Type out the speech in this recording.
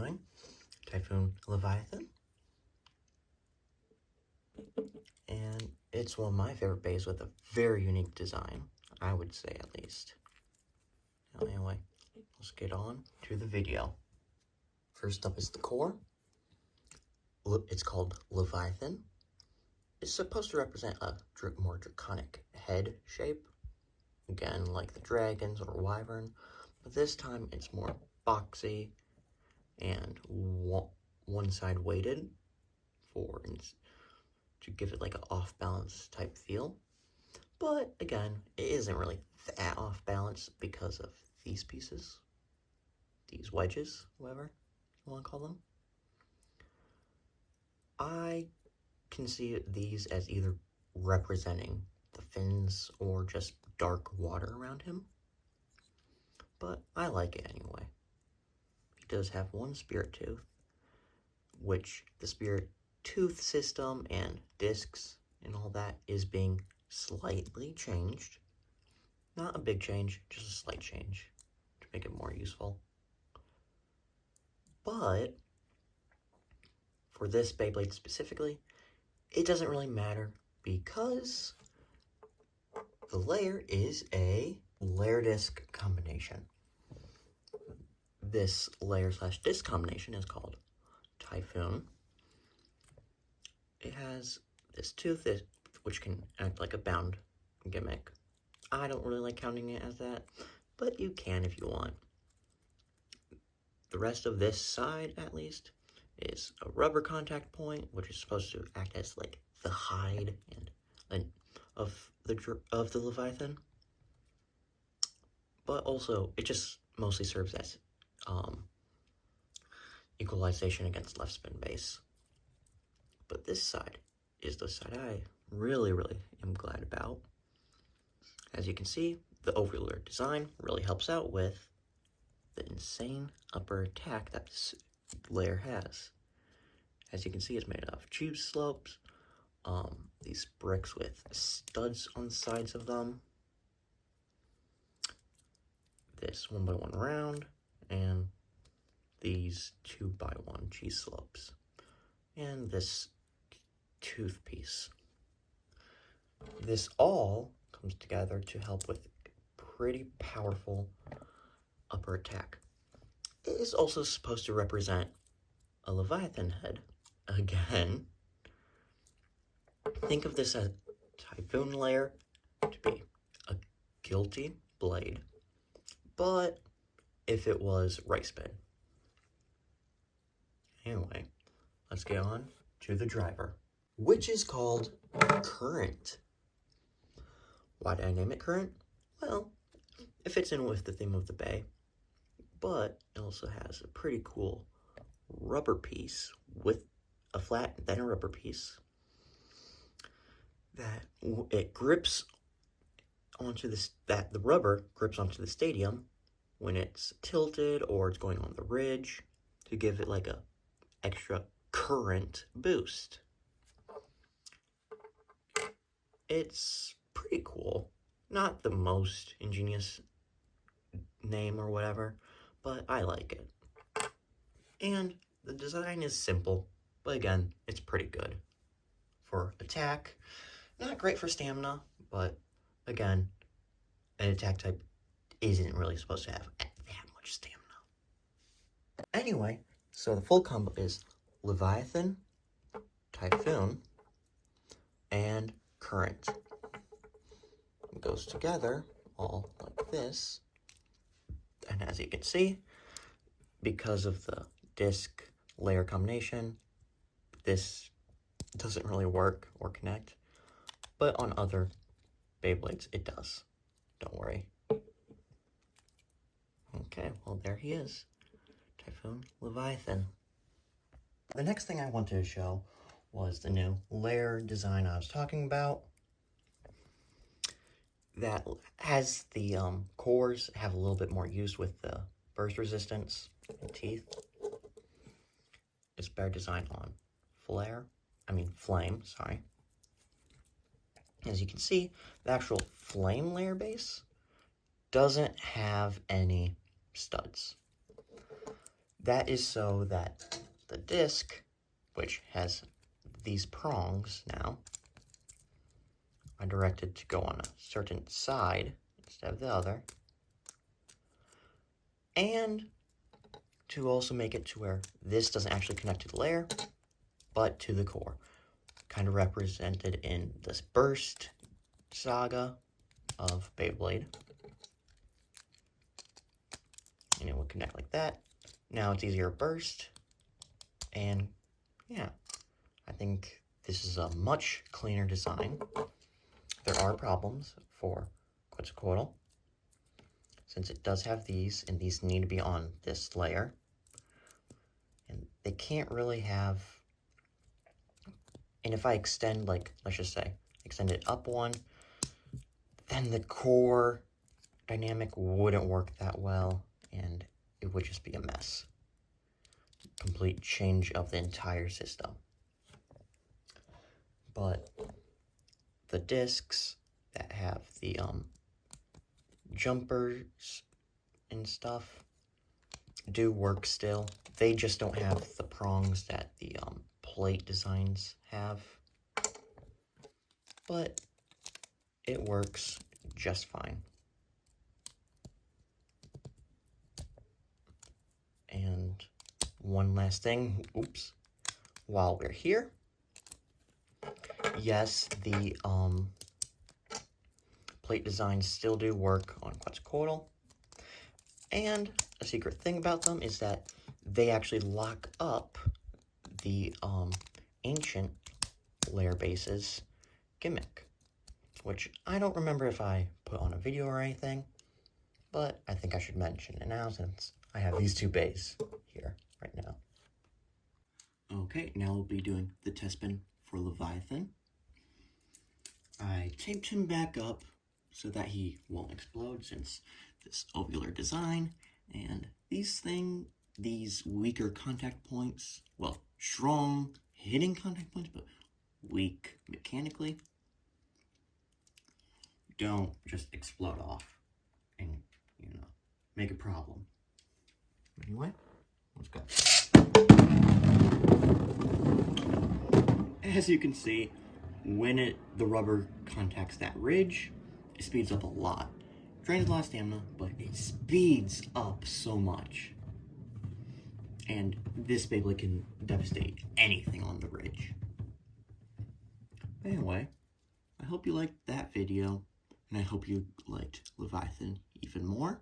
showing Typhoon Leviathan. And it's one of my favorite bays with a very unique design, I would say at least. Anyway, let's get on to the video. First up is the core. It's called Leviathan. It's supposed to represent a more draconic head shape. Again, like the dragons or wyvern. But this time it's more boxy and one side weighted to give it like an off-balance type feel. But again, it isn't really that off-balance because of these pieces. These wedges, whatever you want to call them. I can see these as either representing the fins or just dark water around him. But I like it anyway. He does have one spirit tooth, which the spirit tooth system and discs and all that is being slightly changed. Not a big change, just a slight change to make it more useful. But for this Beyblade specifically, it doesn't really matter because the layer is a layer disc combination. This layer / disc combination is called Typhoon. It has this tooth which can act like a bound gimmick. I don't really like counting it as that, but you can if you want. The rest of this side, at least, is a rubber contact point, which is supposed to act as like the hide of the Leviathan. But also, it just mostly serves as equalization against left spin base. But this side is the side I really am glad about. As you can see, the overlayer design really helps out with the insane upper attack that this layer has. As you can see, it's made of tube slopes, these bricks with studs on the sides of them, this 1x1 round, and these 2x1 cheese slopes, and this tooth piece. This all comes together to help with pretty powerful upper attack. It is also supposed to represent a Leviathan head. Again, think of this as Typhoon layer to be a guilty blade, but if it was right spin. Anyway, let's get on to the driver, which is called Current. Why did I name it Current? Well, it fits in with the theme of the bay, but it also has a pretty cool rubber piece with a flat, then a rubber piece that it grips onto this, that the rubber grips onto the stadium when it's tilted or it's going on the ridge to give it like a extra current boost. It's pretty cool. Not the most ingenious name or whatever, but I like it. And the design is simple, but again, it's pretty good. For attack, not great for stamina, but again, an attack type isn't really supposed to have that much stamina. Anyway, so the full combo is Leviathan, Typhoon, and Current. It goes together all like this. And as you can see, because of the disc layer combination, this doesn't really work or connect, but on other Beyblades it does. Don't worry. Okay, well there he is, Typhoon Leviathan. The next thing I wanted to show was the new layer design I was talking about. That has the cores have a little bit more use with the burst resistance and teeth. It's better designed on flame, sorry. As you can see, the actual flame layer base doesn't have any studs. that is so that the disc, which has these prongs now, are directed to go on a certain side instead of the other, and to also make it to where this doesn't actually connect to the layer, but to the core, kind of represented in this burst saga of Beyblade. And it will connect like that. Now it's easier to burst, and yeah, I think this is a much cleaner design. There are problems for Quetzalcoatl, since it does have these, and these need to be on this layer. And they can't really have, and if I extend, like, let's just say, extend it up one, then the core dynamic wouldn't work that well, and it would just be a mess. Complete change of the entire system. But the discs that have the jumpers and stuff do work still. They just don't have the prongs that the plate designs have. But it works just fine. And one last thing, oops, while we're here, yes, the plate designs still do work on Quetzalcoatl, and a secret thing about them is that they actually lock up the ancient layer bases gimmick, which I don't remember if I put on a video or anything, but I think I should mention it now since I have these two bays here right now. Okay, now we'll be doing the test bin for Leviathan. I taped him back up so that he won't explode since this ovular design, and these weaker contact points, well, strong hitting contact points, but weak mechanically, don't just explode off and, you know, make a problem. Anyway, let's go. As you can see, when the rubber contacts that ridge, it speeds up a lot. Drains a lot of stamina, but it speeds up so much. And this Beyblade can devastate anything on the ridge. Anyway, I hope you liked that video, and I hope you liked Leviathan even more.